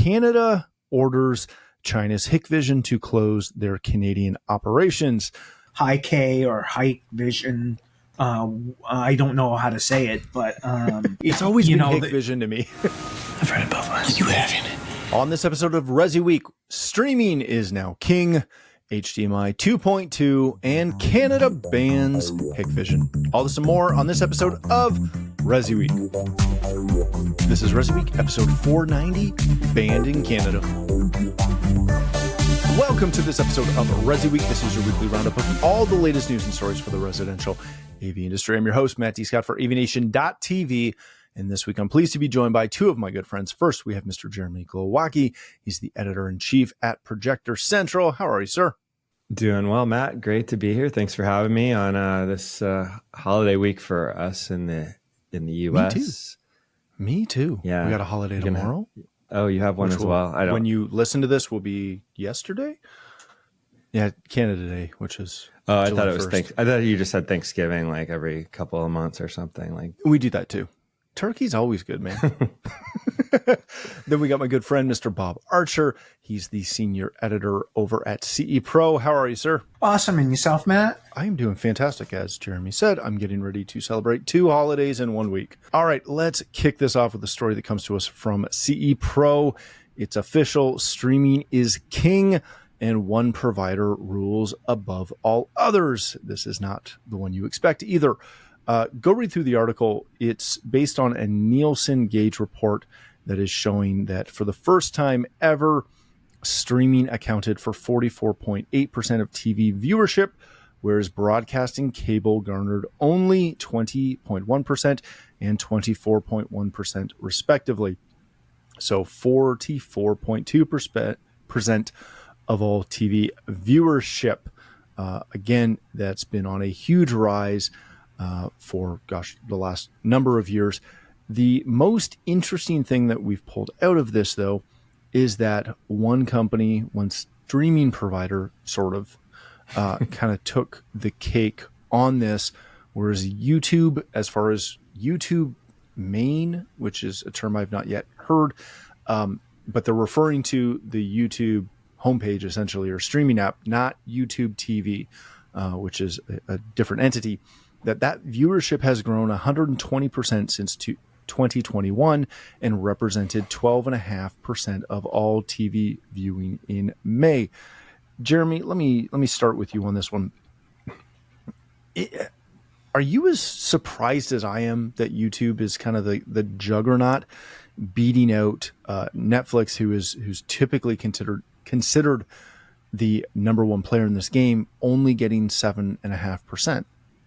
Canada orders China's Hikvision to close their Canadian operations. Hikvision or Hikvision. I don't know how to say it, but it's always been Hikvision to me. I've read it both ways. You haven't. On this episode of ResiWeek, streaming is now king. HDMI 2.2 and Canada bans Hikvision. All this and more on this episode of ResiWeek. This is ResiWeek, episode 490, Banned in Canada. Welcome to this episode of ResiWeek. This is your weekly roundup of all the latest news and stories for the residential AV industry. I'm your host, Matt D. Scott for AVNation.tv. And this week, I'm pleased to be joined by two of my good friends. First, we have Mr. Jeremy Glowacki. He's the editor-in-chief at Projector Central. How are you, sir? Doing well, Matt. Great to be here. Thanks for having me on this holiday week for us in the U.S. Me too. Yeah, we got a holiday tomorrow. Oh, you have one as well. I don't. When you listen to this, will be yesterday. Yeah, Canada Day, which is. Oh, I July thought it was 1st. I thought you just had Thanksgiving like every couple of months or something. Like we do that too. Turkey's always good, man. Then we got my good friend, Mr. Bob Archer. He's the senior editor over at CE Pro. How are you, sir? Awesome. And yourself, Matt? I am doing fantastic. As Jeremy said, I'm getting ready to celebrate 2 holidays in 1 week. All right, let's kick this off with a story that comes to us from CE Pro. It's official. Streaming is king, and one provider rules above all others. This is not the one you expect either. Go read through the article. It's based on a Nielsen Gauge report that is showing that for the first time ever, streaming accounted for 44.8% of TV viewership, whereas broadcasting cable garnered only 20.1% and 24.1% respectively. So 44.2% of all TV viewership. Again, that's been on a huge rise for the last number of years. The most interesting thing that we've pulled out of this, though, is that one company, one streaming provider, sort of kind of took the cake on this, whereas YouTube, as far as YouTube main, which is a term I've not yet heard, but they're referring to the YouTube homepage, essentially, or streaming app, not YouTube TV, which is a different entity. That viewership has grown 120% since 2021 and represented 12.5% of all TV viewing in May. Jeremy, let me start with you on this one. Are you as surprised as I am that YouTube is kind of the juggernaut beating out Netflix, who's typically considered the number one player in this game, only getting 7.5%?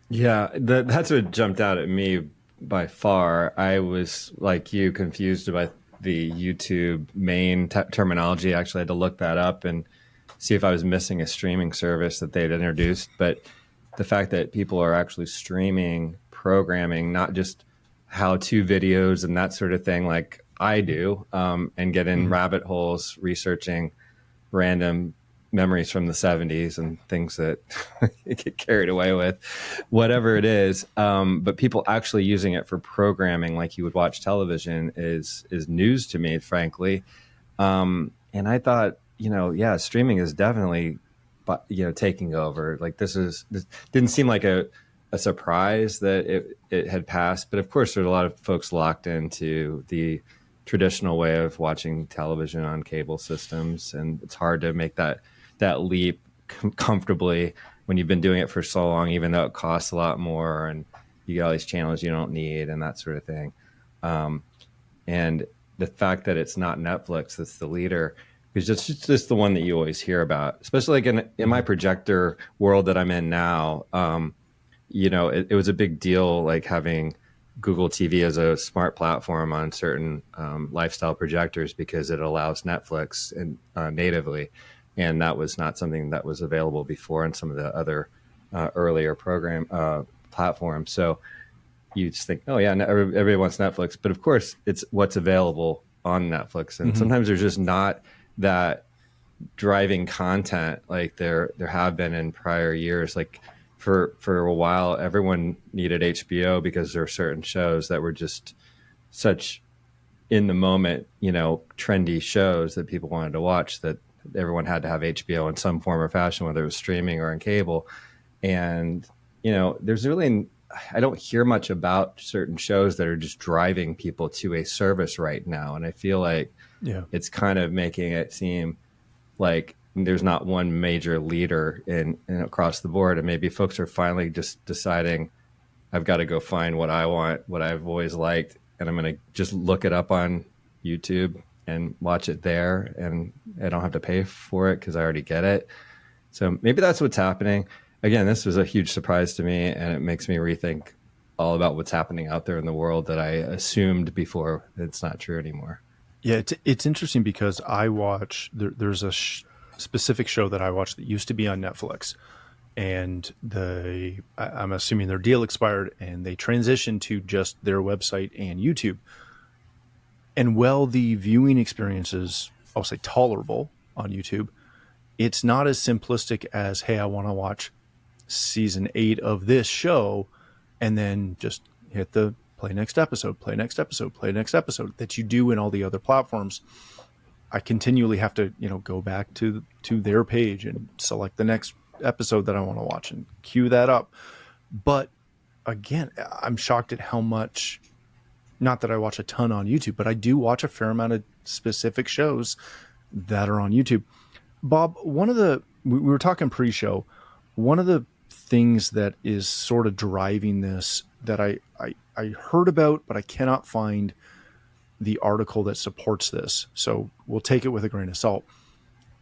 Yeah, that's what jumped out at me by far. I was, like you, confused about the YouTube main terminology. I actually had to look that up and see if I was missing a streaming service that they'd introduced. But the fact that people are actually streaming programming, not just how-to videos and that sort of thing like I do, and get in rabbit holes researching random memories from the 70s and things that get carried away with, whatever it is. But people actually using it for programming like you would watch television is news to me, frankly. And I thought, streaming is definitely, taking over. Like this didn't seem like a surprise that it had passed. But of course, there's a lot of folks locked into the traditional way of watching television on cable systems. And it's hard to make that leap comfortably when you've been doing it for so long, even though it costs a lot more and you get all these channels you don't need and that sort of thing. And the fact that it's not Netflix that's the leader is just the one that you always hear about, especially like in my projector world that I'm in now. It was a big deal, like having Google TV as a smart platform on certain lifestyle projectors because it allows Netflix natively. And that was not something that was available before in some of the other earlier platforms. So you just think, oh yeah, everybody wants Netflix, but of course it's what's available on Netflix. And sometimes there's just not that driving content like there have been in prior years. Like for a while, everyone needed HBO because there are certain shows that were just such in the moment, trendy shows that people wanted to watch, that everyone had to have HBO in some form or fashion, whether it was streaming or on cable. And, there's really, I don't hear much about certain shows that are just driving people to a service right now. And I feel like it's kind of making it seem like there's not one major leader in across the board. And maybe folks are finally just deciding, I've got to go find what I want, what I've always liked, and I'm going to just look it up on YouTube and watch it there, and I don't have to pay for it because I already get it. So maybe that's what's happening. Again, this was a huge surprise to me, and it makes me rethink all about what's happening out there in the world that I assumed before it's not true anymore. Yeah, it's interesting because I watch, there's a specific show that I watch that used to be on Netflix, and I'm assuming their deal expired and they transitioned to just their website and YouTube. And while the viewing experience is, I'll say, tolerable on YouTube, it's not as simplistic as, hey, I want to watch season 8 of this show and then just hit the play next episode, play next episode, play next episode that you do in all the other platforms. I continually have to, go back to their page and select the next episode that I want to watch and queue that up. But again, I'm shocked at how much, not that I watch a ton on YouTube, but I do watch a fair amount of specific shows that are on YouTube. Bob, we were talking pre-show, one of the things that is sort of driving this that I heard about, but I cannot find the article that supports this. So we'll take it with a grain of salt.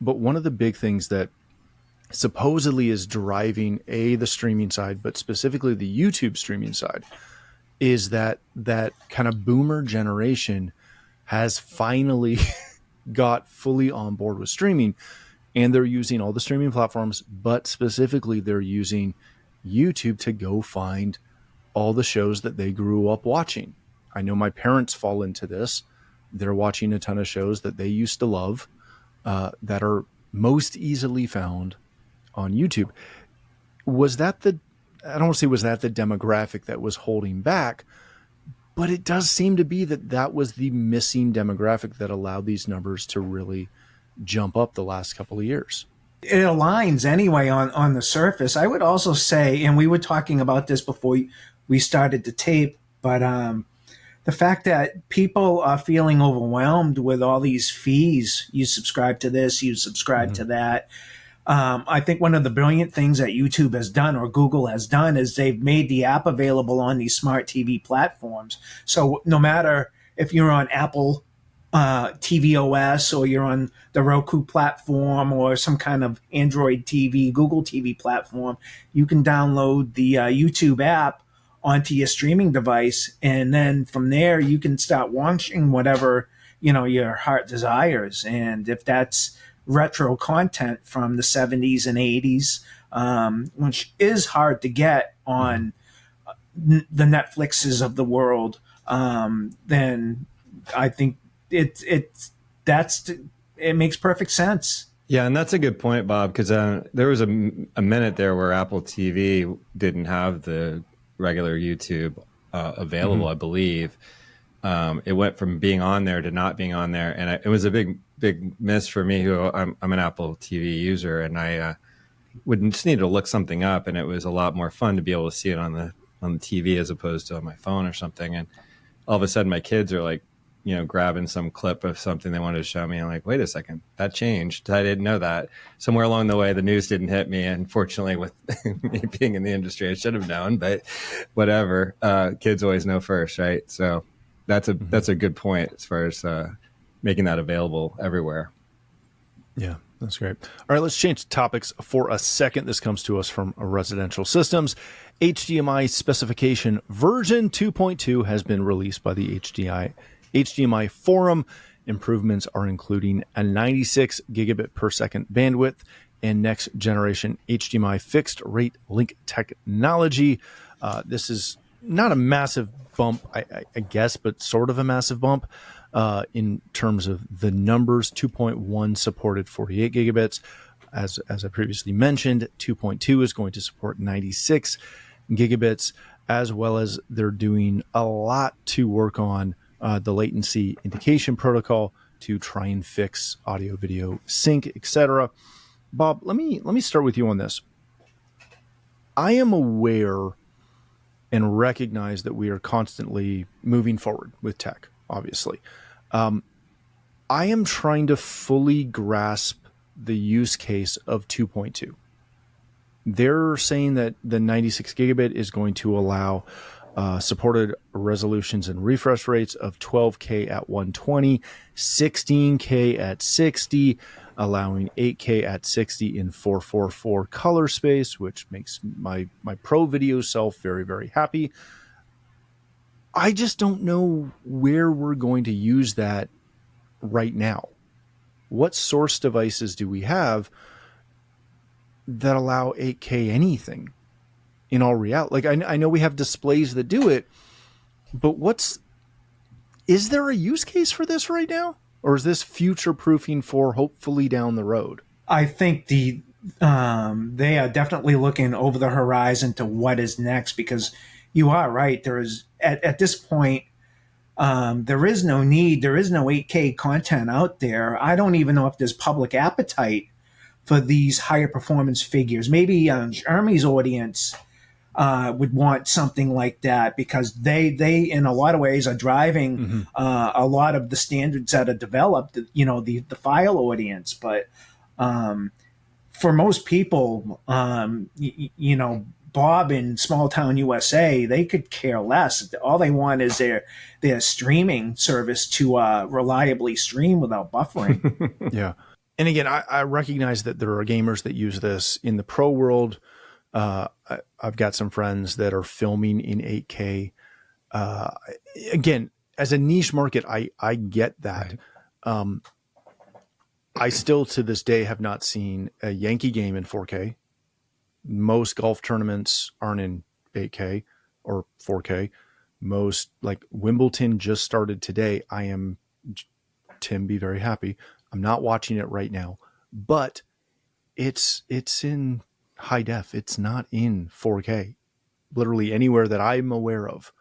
But one of the big things that supposedly is driving the streaming side, but specifically the YouTube streaming side, is that kind of boomer generation has finally got fully on board with streaming, and they're using all the streaming platforms, but specifically they're using YouTube to go find all the shows that they grew up watching. I know my parents fall into this. They're watching a ton of shows that they used to love that are most easily found on YouTube. Was that the demographic that was holding back? But it does seem to be that was the missing demographic that allowed these numbers to really jump up the last couple of years. It aligns anyway on the surface. I would also say, and we were talking about this before we started the tape, but the fact that people are feeling overwhelmed with all these fees, you subscribe to this, you subscribe to that. I think one of the brilliant things that YouTube has done, or Google has done, is they've made the app available on these smart TV platforms. So no matter if you're on Apple TV OS, or you're on the Roku platform, or some kind of Android TV, Google TV platform, you can download the YouTube app onto your streaming device, and then from there you can start watching whatever your heart desires. And if that's retro content from the 70s and 80s, which is hard to get on the Netflixes of the world, then I think it makes perfect sense. Yeah, and that's a good point, Bob, because there was a minute there where Apple TV didn't have the regular YouTube available, I believe. It went from being on there to not being on there, and it was a big miss for me, who I'm an Apple TV user, and I would just need to look something up, and it was a lot more fun to be able to see it on the TV as opposed to on my phone or something. And all of a sudden my kids are like, grabbing some clip of something they wanted to show me. I'm like, wait a second, that changed. I didn't know that. Somewhere along the way, the news didn't hit me. Unfortunately, with me being in the industry, I should have known, but whatever. Kids always know first, right? So that's a good point as far as making that available everywhere. Yeah, that's great. All right, let's change topics for a second. This comes to us from Residential Systems. HDMI specification version 2.2 has been released by the HDMI forum. Improvements are including a 96 gigabit per second bandwidth and next generation HDMI fixed rate link technology. This is not a massive bump, I guess, but sort of a massive bump in terms of the numbers. 2.1 supported 48 gigabits. As I previously mentioned, 2.2 is going to support 96 gigabits, as well as they're doing a lot to work on the latency indication protocol to try and fix audio video sync, etc. Bob, let me start with you on this. I am aware and recognize that we are constantly moving forward with tech, obviously. I am trying to fully grasp the use case of 2.2. They're saying that the 96 gigabit is going to allow supported resolutions and refresh rates of 12K at 120, 16K at 60, allowing 8K at 60 in 444 color space, which makes my pro video self very, very happy. I just don't know where we're going to use that right now. What source devices do we have that allow 8K anything in all reality? Like, I know we have displays that do it, but is there a use case for this right now? Or is this future proofing for hopefully down the road? I think they are definitely looking over the horizon to what is next, because you are right. There is at this point, there is no need. There is no 8K content out there. I don't even know if there's public appetite for these higher performance figures. Maybe Jeremy's audience would want something like that, because they in a lot of ways are driving a lot of the standards that are developed, the file audience. But for most people, Bob in small town USA, they could care less. All they want is their streaming service to reliably stream without buffering. Yeah. And again, I recognize that there are gamers that use this in the pro world. I've got some friends that are filming in 8K. Again, as a niche market, I get that. Right. I still to this day have not seen a Yankee game in 4K. Most golf tournaments aren't in 8K or 4K. Most, like Wimbledon just started today. Tim, be very happy. I'm not watching it right now, but it's in high def. It's not in 4K, literally anywhere that I'm aware of.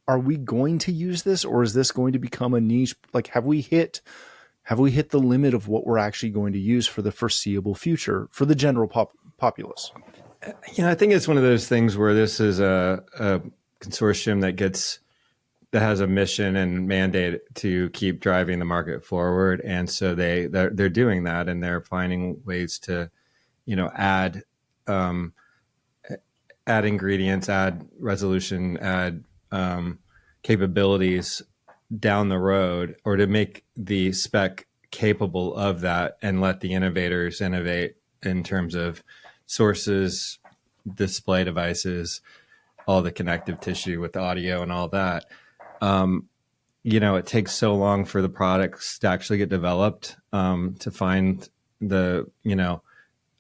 Are we going to use this, or is this going to become a niche? Like, have we hit the limit of what we're actually going to use for the foreseeable future for the general populace? I think it's one of those things where this is a consortium that has a mission and mandate to keep driving the market forward, and so they're doing that, and they're finding ways to, add ingredients, add resolution, add capabilities down the road, or to make the spec capable of that, and let the innovators innovate in terms of sources, display devices, all the connective tissue with audio and all that. It takes so long for the products to actually get developed, to find the,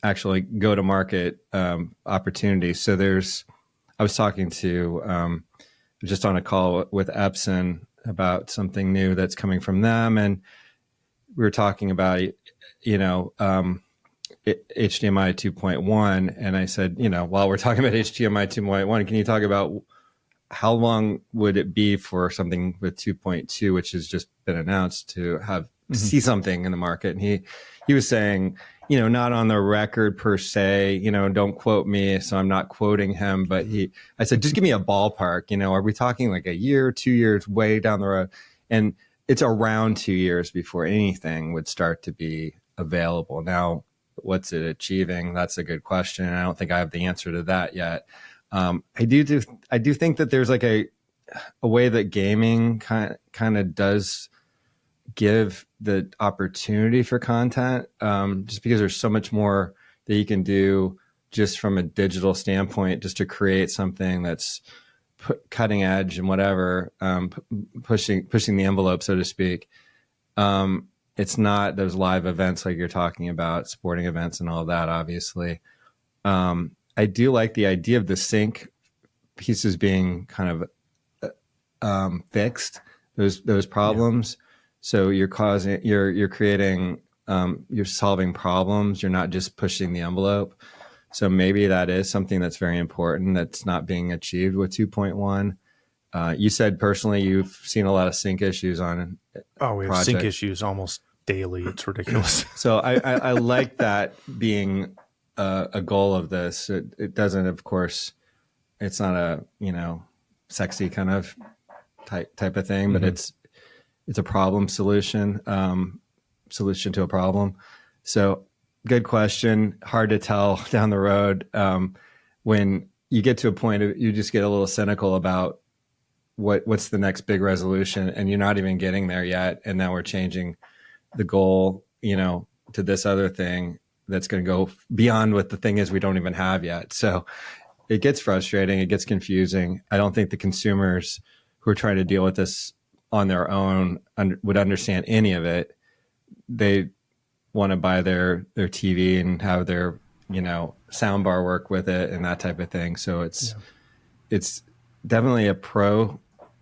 actually go to market opportunities. So I was talking to, just on a call with Epson about something new that's coming from them. And we were talking about, HDMI 2.1. And I said, while we're talking about HDMI 2.1, can you talk about how long would it be for something with 2.2, which has just been announced, to see something in the market? And he was saying, not on the record per se, don't quote me, so I'm not quoting him, but I said, just give me a ballpark. Are we talking like a year, 2 years, way down the road? And it's around 2 years before anything would start to be available. Now, what's it achieving? That's a good question. I don't think I have the answer to that yet. I do think that there's like a way that gaming kind of does give the opportunity for content, just because there's so much more that you can do just from a digital standpoint, just to create something that's cutting edge and whatever, pushing the envelope, so to speak. It's not those live events like you're talking about, sporting events and all that, obviously. I do like the idea of the sync pieces being kind of fixed, those problems. Yeah. So you're creating, you're solving problems. You're not just pushing the envelope. So maybe that is something that's very important that's not being achieved with 2.1. You said personally you've seen a lot of sync issues on Oh, we have sync projects. issues almost daily. It's ridiculous. So I like that being a goal of this. It doesn't, of course, it's not a, sexy kind of type of thing, but it's a problem solution to a problem. So good question. Hard to tell down the road. When you get to a point of, you just get a little cynical about what's the next big resolution, and you're not even getting there yet. And now we're changing the goal, to this other thing that's going to go beyond what the thing is we don't even have yet. So it gets frustrating. It gets confusing. I don't think the consumers who are trying to deal with this on their own would understand any of it. They want to buy their TV and have their, sound bar work with it and that type of thing. So it's definitely a pro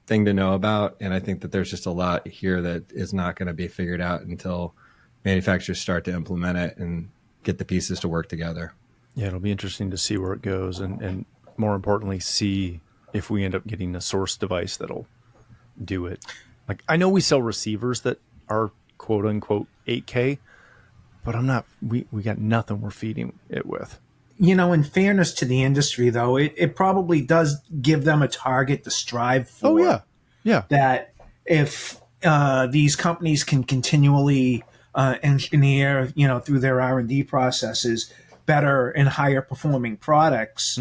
thing to know about. And I think that there's just a lot here that is not going to be figured out until manufacturers start to implement it and get the pieces to work together. Yeah, it'll be interesting to see where it goes, and more importantly, see if we end up getting a source device that'll do it. Like, I know we sell receivers that are quote unquote 8K, but we got nothing we're feeding it with. In fairness to the industry, though, it probably does give them a target to strive for. Oh, yeah. Yeah. That if these companies can continually engineer, through their R&D processes, better and higher performing products,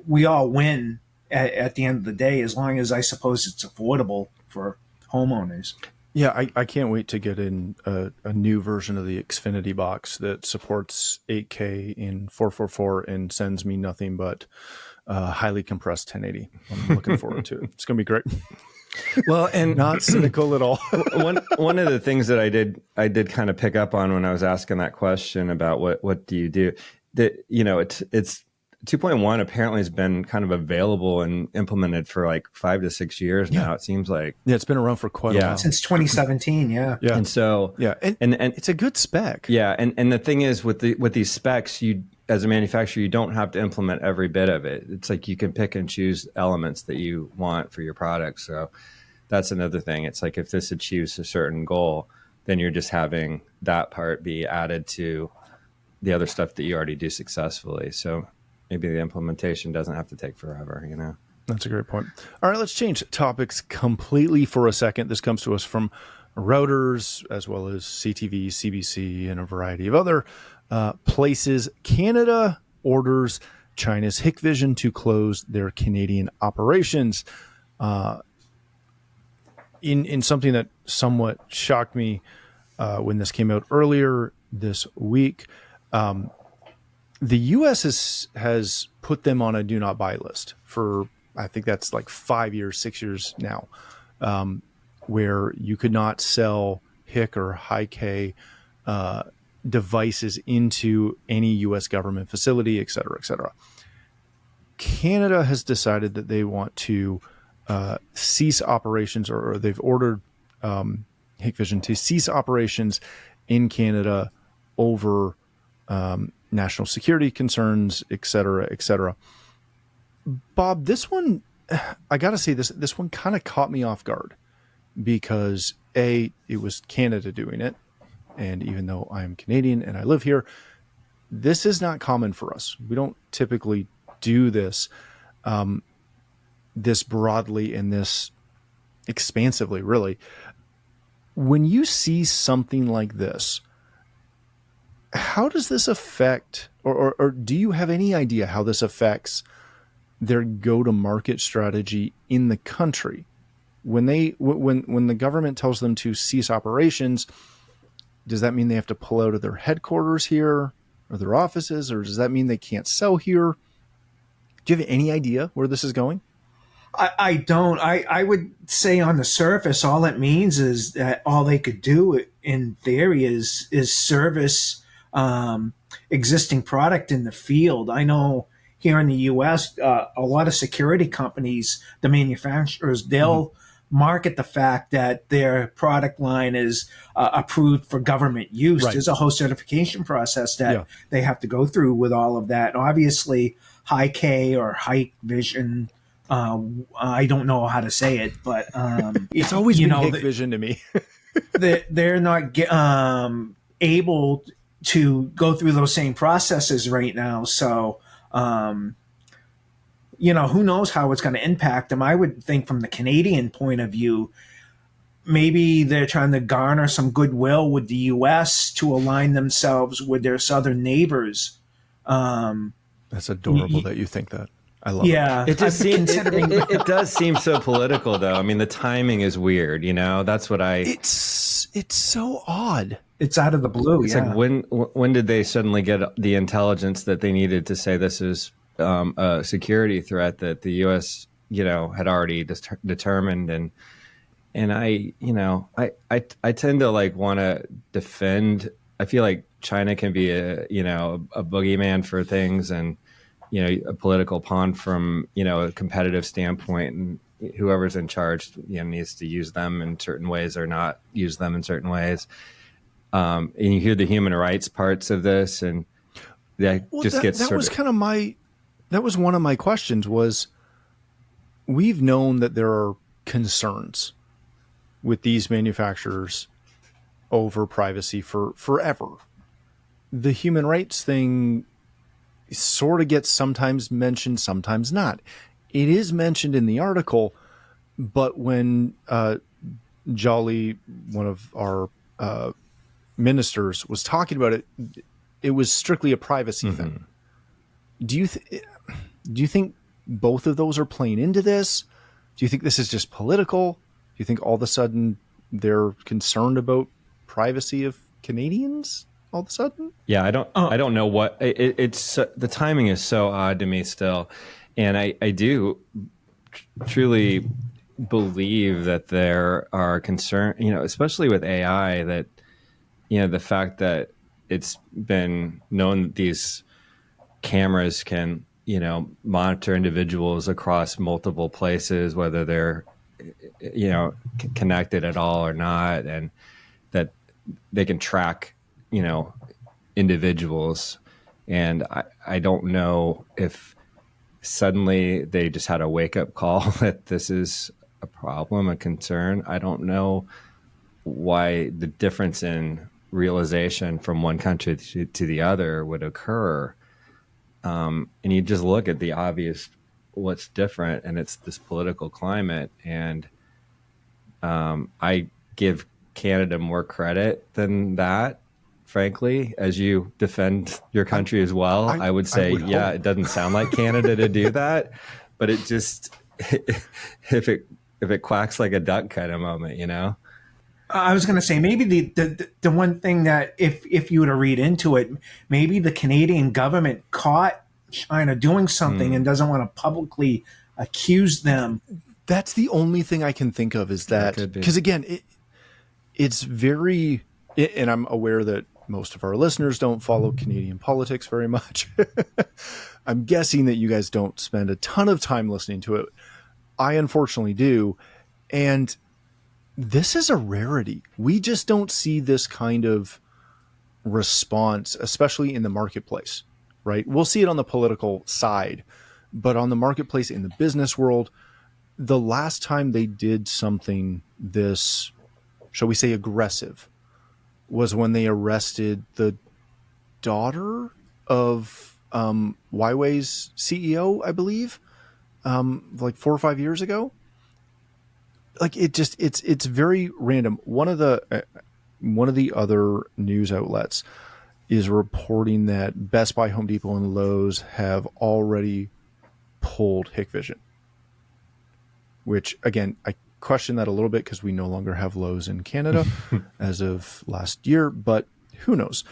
we all win at the end of the day, as long as, I suppose, it's affordable for homeowners. Yeah, I can't wait to get in a new version of the Xfinity box that supports 8K in 444 and sends me nothing but highly compressed 1080. I'm looking forward to it. It's going to be great. Well, and not cynical at all. one of the things that I did kind of pick up on when I was asking that question about what do you do, that it's 2.1 apparently has been kind of available and implemented for like 5 to 6 years now. It seems like it's been around for quite a while, since 2017. Yeah. And so and it's a good spec. Yeah, and the thing is with these specs, you as a manufacturer, you don't have to implement every bit of it. It's like you can pick and choose elements that you want for your product. So that's another thing. It's like if this achieves a certain goal, then you're just having that part be added to the other stuff that you already do successfully. So maybe the implementation doesn't have to take forever, That's a great point. All right, let's change topics completely for a second. This comes to us from routers, as well as CTV, CBC, and a variety of other places. Canada orders China's Hikvision to close their Canadian operations. In something that somewhat shocked me when this came out earlier this week, the U.S. has put them on a do not buy list for, I think that's like 5 years, 6 years now, where you could not sell HIC or high-K devices into any U.S. government facility, et cetera, et cetera. Canada has decided that they want to cease operations, or they've ordered Hikvision to cease operations in Canada over national security concerns, et cetera, et cetera. Bob, this one, I got to say, this one kind of caught me off guard because it was Canada doing it. And even though I am Canadian and I live here, this is not common for us. We don't typically do this, this broadly and this expansively, really. When you see something like this, how does this affect, or do you have any idea how this affects their go-to-market strategy in the country? When the government tells them to cease operations, does that mean they have to pull out of their headquarters here or their offices, or does that mean they can't sell here? Do you have any idea where this is going? I don't. I would say on the surface, all it means is that all they could do in theory is service existing product in the field. I know here in the U.S., a lot of security companies, the manufacturers, they'll market the fact that their product line is approved for government use. Right. There's a whole certification process that they have to go through with all of that. Obviously, high K or high vision I don't know how to say it, but It's always you been know, Hikvision to me. they're not able to go through those same processes right now. So, who knows how it's going to impact them? I would think from the Canadian point of view, maybe they're trying to garner some goodwill with the U.S. to align themselves with their southern neighbors. That's adorable that you think that. I love Yeah, It just seems considering it does seem so political, though. I mean, the timing is weird. That's what I. It's so odd. it's out of the blue. It's Yeah, like when did they suddenly get the intelligence that they needed to say this is a security threat that the U.S. had already determined, and I tend to like want to defend. I feel like China can be a boogeyman for things, and a political pawn from a competitive standpoint, and whoever's in charge needs to use them in certain ways or not use them in certain ways. And you hear the human rights parts of this, and that just gets that was kind of that was one of my questions. Was we've known that there are concerns with these manufacturers over privacy for forever. The human rights thing sort of gets sometimes mentioned, sometimes not. It is mentioned in the article, but when Jolly, one of our ministers, was talking about it, it was strictly a privacy thing. Do you think both of those are playing into this? Do you think this is just political? Do you think all of a sudden they're concerned about privacy of Canadians all of a sudden? Yeah, I don't know what it's. The timing is so odd to me still, and I do truly believe that there are concerns, especially with AI, that the fact that it's been known that these cameras can monitor individuals across multiple places, whether they're connected at all or not, and that they can track individuals. And I don't know if suddenly they just had a wake-up call that this is a problem, a concern. I don't know why the difference in realization from one country to the other would occur. And you just look at the obvious, what's different, and it's this political climate. And I give Canada more credit than that, frankly, as you defend your country as well. I would say, it doesn't sound like Canada to do that, but it just, if it quacks like a duck kind of moment, I was going to say maybe the one thing that if you were to read into it, maybe the Canadian government caught China doing something and doesn't want to publicly accuse them. That's the only thing I can think of, is that because again, it's very, and I'm aware that most of our listeners don't follow Canadian politics very much. I'm guessing that you guys don't spend a ton of time listening to it. I unfortunately do. And this is a rarity. We just don't see this kind of response, especially in the marketplace, right? We'll see it on the political side, but on the marketplace, in the business world, the last time they did something this, shall we say, aggressive, was when they arrested the daughter of Huawei's CEO, I believe, like 4 or 5 years ago. Like it's very random. One of the other news outlets is reporting that Best Buy, Home Depot, and Lowe's have already pulled Hikvision, which again, I question that a little bit because we no longer have Lowe's in Canada as of last year, but who knows?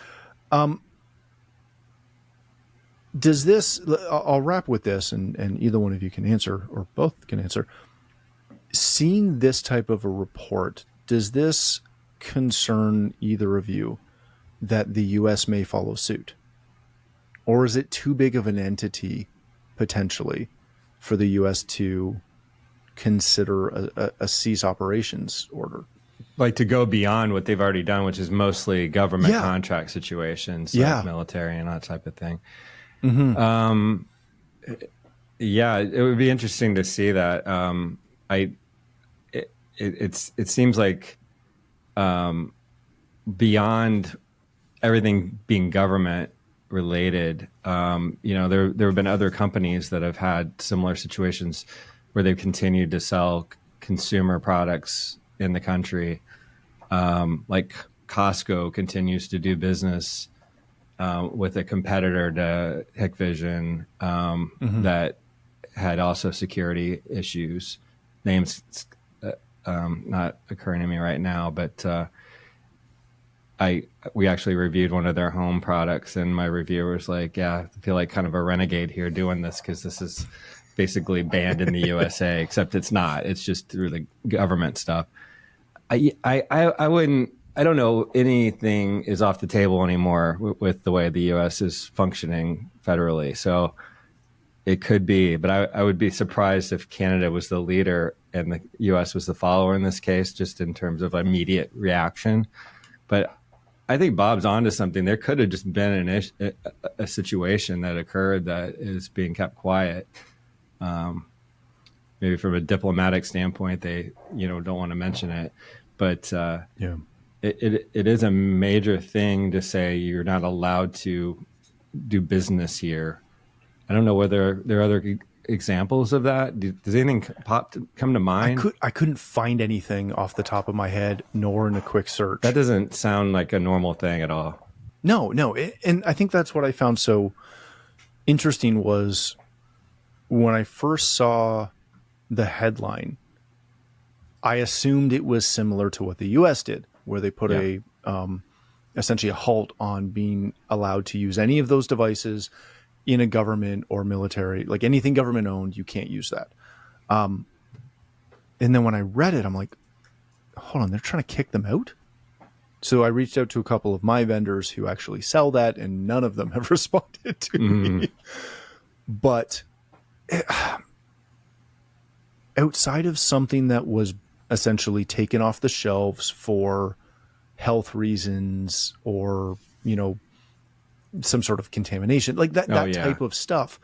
Does this, I'll wrap with this, and either one of you can answer, or both can answer. Seeing this type of a report, does this concern either of you that the U.S. may follow suit? Or is it too big of an entity, potentially, for the U.S. to consider a cease operations order? Like to go beyond what they've already done, which is mostly government contract situations, like military and that type of thing. Yeah, it would be interesting to see that. It seems like beyond everything being government related, there have been other companies that have had similar situations where they've continued to sell consumer products in the country. Like Costco continues to do business with a competitor to Hikvision that had also security issues. Names not occurring to me right now, but we actually reviewed one of their home products, and my reviewer was like, "Yeah, I feel like kind of a renegade here doing this because this is basically banned in the USA, except it's not. It's just through the government stuff." I wouldn't. I don't know anything is off the table anymore with the way the U.S. is functioning federally. So it could be, but I would be surprised if Canada was the leader and the U.S. was the follower in this case, just in terms of immediate reaction. But I think Bob's onto something. There could have just been a situation that occurred that is being kept quiet. Maybe from a diplomatic standpoint, they don't want to mention it, but Yeah. it is a major thing to say you're not allowed to do business here. I don't know whether there are other examples of that. Does anything come to mind? I couldn't find anything off the top of my head, nor in a quick search. That doesn't sound like a normal thing at all. No. And I think that's what I found so interesting was when I first saw the headline, I assumed it was similar to what the U.S. did, where they put essentially a halt on being allowed to use any of those devices in a government or military, like anything government owned, you can't use that. And then when I read it, I'm like, hold on, they're trying to kick them out? So I reached out to a couple of my vendors who actually sell that, and none of them have responded to me. But outside of something that was essentially taken off the shelves for health reasons or, some sort of contamination, like that type of stuff,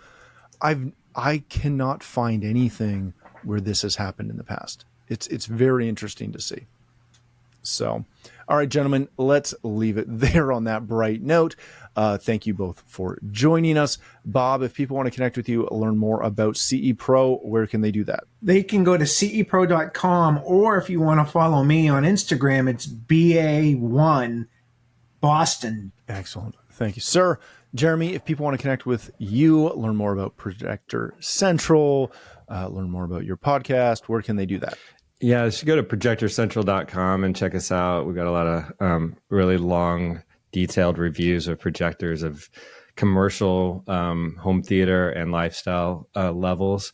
I cannot find anything where this has happened in the past. It's very interesting to see. So, all right, gentlemen, let's leave it there on that bright note. Thank you both for joining us. Bob, if people want to connect with you, learn more about CE Pro, where can they do that? They can go to cepro.com, or if you want to follow me on Instagram, it's BA1 Boston. Excellent. Thank you, sir. Jeremy, if people want to connect with you, learn more about Projector Central, learn more about your podcast, where can they do that? Yeah, you should go to projectorcentral.com and check us out. We've got a lot of really long, detailed reviews of projectors of commercial, home theater, and lifestyle levels.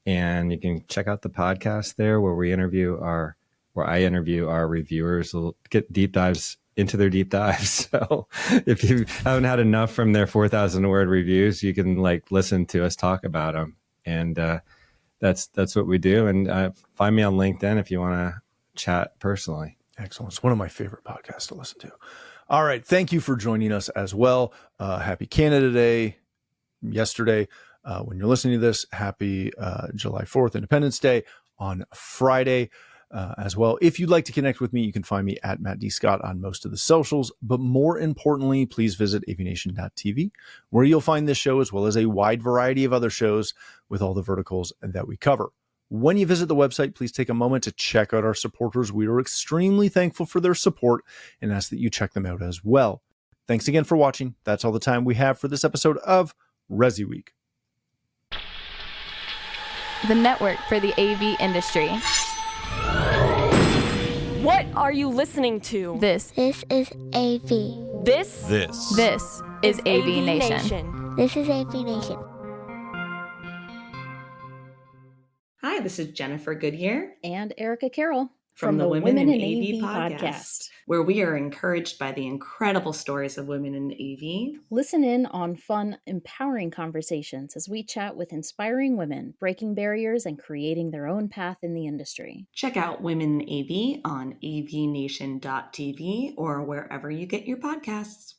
And you can check out the podcast there where I interview our reviewers. We'll get deep dives into their deep dives. So if you haven't had enough from their 4,000 word reviews, you can listen to us talk about them. And that's what we do. And find me on LinkedIn if you want to chat personally. Excellent. It's one of my favorite podcasts to listen to. All right. Thank you for joining us as well. Happy Canada Day yesterday. When you're listening to this, happy July 4th, Independence Day on Friday as well. If you'd like to connect with me, you can find me at Matt D. Scott on most of the socials. But more importantly, please visit AVNation.tv, where you'll find this show as well as a wide variety of other shows with all the verticals that we cover. When you visit the website, please take a moment to check out our supporters. We are extremely thankful for their support and ask that you check them out as well. Thanks again for watching. That's all the time we have for this episode of ResiWeek. The network for the AV industry. What are you listening to? This This is AV. This is AVNation. This is AVNation. Hi, this is Jennifer Goodyear and Erica Carroll from the Women in AV podcast, where we are encouraged by the incredible stories of women in AV. Listen in on fun, empowering conversations as we chat with inspiring women, breaking barriers and creating their own path in the industry. Check out Women in AV on avnation.tv or wherever you get your podcasts.